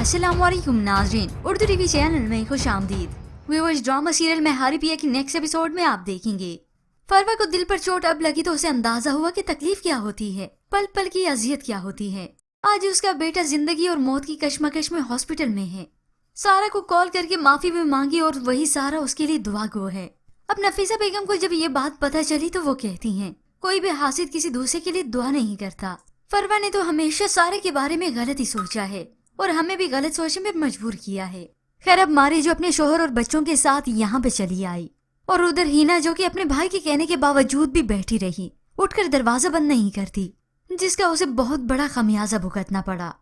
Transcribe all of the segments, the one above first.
अस्सलाम वालेकुम नाज़रीन, उर्दू टीवी चैनल में खुश आमदीद। व्यूअर्स, ड्रामा सीरियल में हारी पिया की नेक्स्ट एपिसोड में आप देखेंगे फरवा को दिल पर चोट अब लगी तो उसे अंदाजा हुआ कि तकलीफ क्या होती है, पल पल की अजियत क्या होती है। आज उसका बेटा जिंदगी और मौत की कश्मकश में हॉस्पिटल में है। सारा को कॉल करके माफी भी मांगी और वही सारा उसके लिए दुआ गो है। अब नफीसा बेगम को जब ये बात पता चली तो वो कहती हैं, कोई भी हासिद किसी दूसरे के लिए दुआ नहीं करता। फरवा ने तो हमेशा सारे के बारे में गलत ही सोचा है और हमें भी गलत सोचने में मजबूर किया है। खैर, अब मारी जो अपने शोहर और बच्चों के साथ यहाँ पे चली आई और उधर हीना जो कि अपने भाई के कहने के बावजूद भी बैठी रही, उठकर दरवाजा बंद नहीं करती, जिसका उसे बहुत बड़ा खमियाजा भुगतना पड़ा।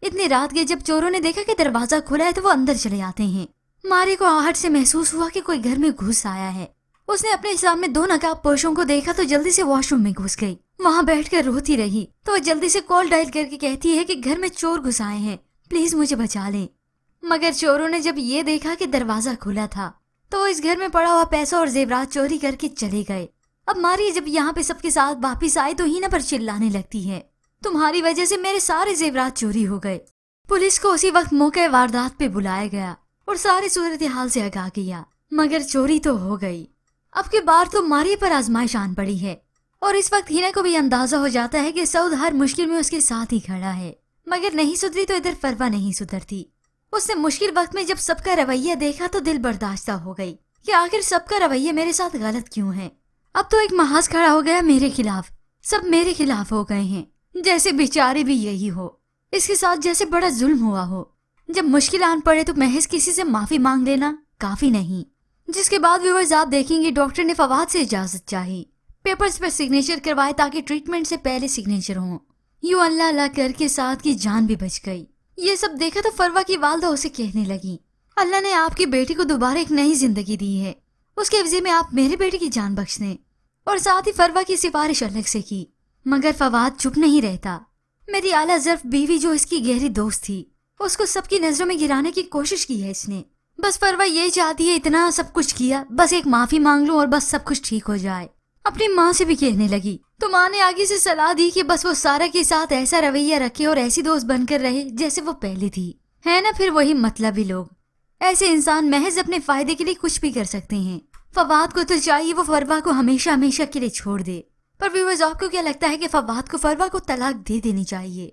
इतनी रात के जब चोरों ने देखा कि दरवाजा खुला है तो वो अंदर चले आते हैं। मारी को आहट से महसूस हुआ कि कोई घर में घुस आया है। उसने अपने सामने दो नकाब पोशों को देखा तो जल्दी से वॉशरूम में घुस गई। वहाँ बैठकर रोती रही तो वो जल्दी से कॉल डायल करके कहती है कि घर में चोर घुस आए हैं, प्लीज मुझे बचा लें। मगर चोरों ने जब ये देखा कि दरवाजा खुला था तो वो इस घर में पड़ा हुआ पैसा और जेवरात चोरी करके चले गए। अब मारी जब यहाँ पे सबके साथ वापिस आए तो हीना पर चिल्लाने लगती है, तुम्हारी वजह से मेरे सारे जेवरात चोरी हो गए। पुलिस को उसी वक्त मौके वारदात पे बुलाया गया और सारी सूरत हाल से आगाह किया, मगर चोरी तो हो गई। अब की बार तो मारी पर आजमाइश आन पड़ी है और इस वक्त हीना को भी अंदाजा हो जाता है कि सऊद हर मुश्किल में उसके साथ ही खड़ा है। मगर नहीं सुधरी तो इधर फरवा नहीं सुधरती। उसने मुश्किल वक्त में जब सबका रवैया देखा तो दिल बर्दाश्त हो गई कि आखिर सबका रवैया मेरे साथ गलत क्यों है। अब तो एक महाज खड़ा हो गया मेरे खिलाफ, सब मेरे खिलाफ हो गए हैं, जैसे बेचारे भी यही हो, इसके साथ जैसे बड़ा जुल्म हुआ हो। जब मुश्किल आन पड़े तो महज किसी से माफी मांग लेना काफी नहीं। जिसके बाद व्यूअर्स आप देखेंगे डॉक्टर ने फवाद से इजाजत चाही, पेपर्स पर सिग्नेचर करवाए ताकि ट्रीटमेंट से पहले सिग्नेचर हो। यूं अल्लाह अल्लाह करके साथ की जान भी बच गई। ये सब देखा तो फरवा की वालदा उसे कहने लगी, अल्लाह ने आपकी बेटी को दोबारा एक नई जिंदगी दी है, उसके एवज़े में आप मेरे बेटे की जान बख्श दें। और साथ ही फरवा की सिफारिश अलग से की, मगर फवाद चुप नहीं रहता। मेरी आला ज़र्फ बीवी जो इसकी गहरी दोस्त थी, उसको सबकी नजरों में गिराने की कोशिश की है इसने। बस फरवा ये चाहती है इतना सब कुछ किया, बस एक माफी मांग लूं और बस सब कुछ ठीक हो जाए। अपनी माँ से भी कहने लगी तो माँ ने आगे से सलाह दी कि बस वो सारा के साथ ऐसा रवैया रखे और ऐसी दोस्त बनकर रहे जैसे वो पहले थी, है ना। फिर वही मतलबी लोग, ऐसे इंसान महज अपने फायदे के लिए कुछ भी कर सकते हैं। फवाद को तो चाहिए वो फरवा को हमेशा हमेशा के लिए छोड़ दे। पर व्यूअर्स, आपको क्या लगता है कि फवाद को फरवा को तलाक दे देनी चाहिए?